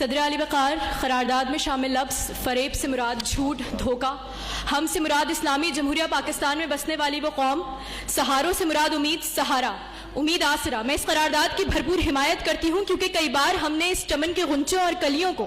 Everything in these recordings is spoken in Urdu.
صدر اعلی وقار قرارداد میں شامل لفظ فریب سے مراد جھوٹ، دھوکہ، ہم سے مراد اسلامی جمہوریہ پاکستان میں بسنے والی وہ قوم، سہاروں سے مراد امید، سہارا، امید، آسرا۔ میں اس قرارداد کی بھرپور حمایت کرتی ہوں کیونکہ کئی بار ہم نے اس چمن کے غنچوں اور کلیوں کو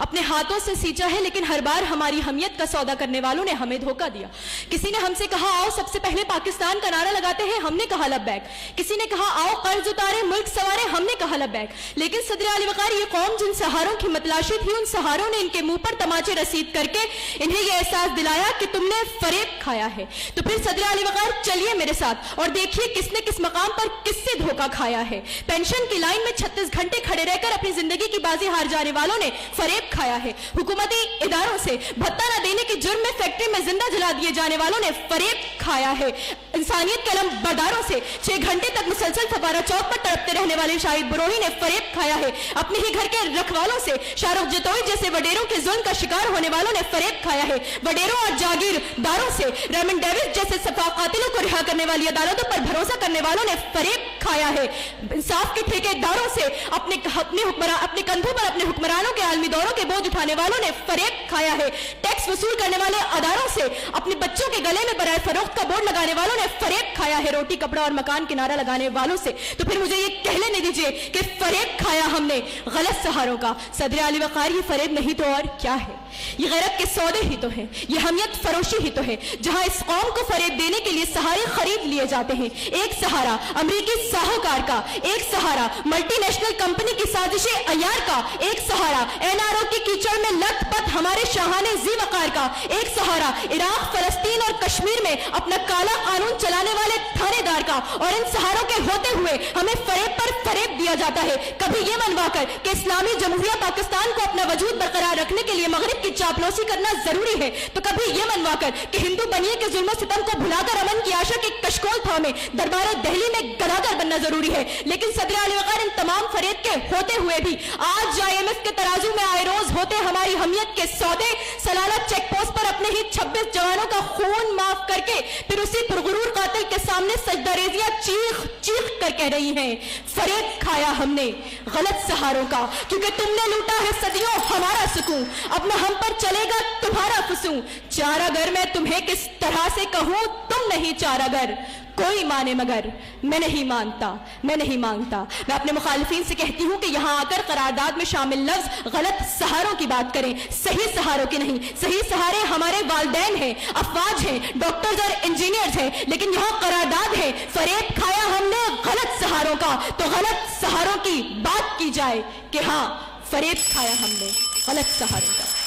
اپنے ہاتھوں سے سینچا ہے، لیکن ہر بار ہماری حمیت کا سودا کرنے والوں نے ہمیں دھوکہ دیا۔ کسی نے ہم سے کہا آؤ سب سے پہلے پاکستان کا نعرہ لگاتے ہیں، ہم نے کہا لبیک۔ کسی نے کہا آؤ قرض اتارے، ملک سنوارے، ہم نے کہا لبیک۔ لیکن صدر اعلی وقار، یہ قوم جن سہاروں کی متلاشی تھی، ان سہاروں نے ان کے منہ پر تماچے رسید کر کے انہیں یہ احساس دلایا کہ تم نے فریب کھایا ہے۔ تو پھر صدر اعلی وقار چلیے میرے ساتھ اور دیکھیے کس نے کس مقام پر کس سے دھوکہ کھایا ہے۔ پینشن کی لائن میں 36 گھنٹے کھڑے رہ کر اپنی زندگی کی بازی ہار جانے والوں نے فریب کھایا ہے۔ حکومتی اداروں سے بھتہ نہ دینے کی جرم میں فیکٹری میں زندہ جلا دیے جانے والوں نے فریب کھایا ہے۔ انسانیت کے علم برداروں سے 6 گھنٹے تک مسلسل فوارہ چوک پر تڑپتے رہنے والے شاہد بروہی نے فریب کھایا ہے۔ اپنے ہی گھر کے رکھوالوں سے شاہ رخ جتوئی جیسے وڈیروں کے ظلم کا شکار ہونے والوں نے فریب کھایا ہے۔ وڈیروں اور جاگیرداروں سے ریمنڈ ڈیوس جیسے سفاح قاتلوں کو رہا کرنے والی عدالتوں پر بھروسہ کرنے والوں نے فریب کھایا ہے۔ انصاف کے ٹھیکیداروں سے اپنے کندھوں پر اپنے حکمرانوں کے عالمی دوروں کے بوجھ اٹھانے والوں نے فریب کھایا ہے۔ ٹیکس وصول کرنے والے اداروں سے اپنے بچوں کے گلے میں برائے فروخت کا بورڈ لگانے والوں نے فریب کھایا ہے۔ روٹی، کپڑا اور مکان کے نعرہ لگانے والوں سے تو پھر مجھے یہ کہہ لینے دیجئے کہ فریب کھایا ہم نے غلط سہاروں کا۔ صدر اعلی وقار، یہ فریب نہیں تو اور کیا ہے؟ یہ غیرت کے سودے ہی تو ہیں، یہ حمیت فروشی ہی تو ہے، جہاں اس قوم کو فریب دینے کے لیے سہارے خرید لیے جاتے ہیں۔ ایک سہارا امریکی ساہوکار کا، ایک سہارا ملٹی نیشنل کمپنی کی سازش عیار کا، ایک سہارا این آر او کی کیچڑ میں لت پت ہمارے شاہانے ذی وقار کا، ایک سہارا عراق، فلسطین اور کشمیر میں اپنا کالا قانون چلانے والے تھانے دار کا۔ اور ان سہاروں کے ہوتے ہوئے ہمیں فریب پر فریب دیا جاتا ہے، کبھی یہ منوا کر کہ اسلامی جمہوریہ پاکستان کو اپنا وجود برقرار رکھنے کے لیے مغرب کی چاپلوسی کرنا ضروری ہے، تو کبھی یہ منوا کر کہ ہندو بنیے کے ظلم و ستم کو بھلا کر امن کی آشا کی کشکول تھامے دربار دہلی میں گداگر بننا ضروری ہے۔ لیکن صدر اعلی وقار، ان تمام فریب کے ہوتے ہوئے بھی آج IMF کے ترازو میں آئے روز ہوتے ہماری حمیت کے سودے، سلالہ چیک پوسٹ پر اپنے ہی 26 جوانوں کا خون معاف کر کے پھر اسی پرغرور قاتل کے سامنے سجدہ ریزیاں چیخ چیخ کر کہہ رہی ہیں فریب کھایا ہم نے غلط سہاروں کا، کیونکہ تم نے لوٹا ہے صدیوں ہمارا سکون، اب نہ ہم پر چلے گا تمہارا فسون۔ چارہ گر میں تمہیں کس طرح سے کہوں، تم نہیں چارہ گر، کوئی مانے مگر میں نہیں مانتا، میں نہیں مانگتا۔ میں اپنے مخالفین سے کہتی ہوں کہ یہاں آ کر قرارداد میں شامل لفظ غلط سہاروں کی بات کریں، صحیح سہاروں کی نہیں۔ صحیح سہارے ہمارے والدین ہیں، افواج ہیں، ڈاکٹرز اور انجینئرز ہیں، لیکن یہاں قرارداد ہے فریب کھایا ہم نے غلط سہاروں کا۔ تو غلط سہاروں کی بات کی جائے کہ ہاں فریب کھایا ہم نے غلط سہاروں کا۔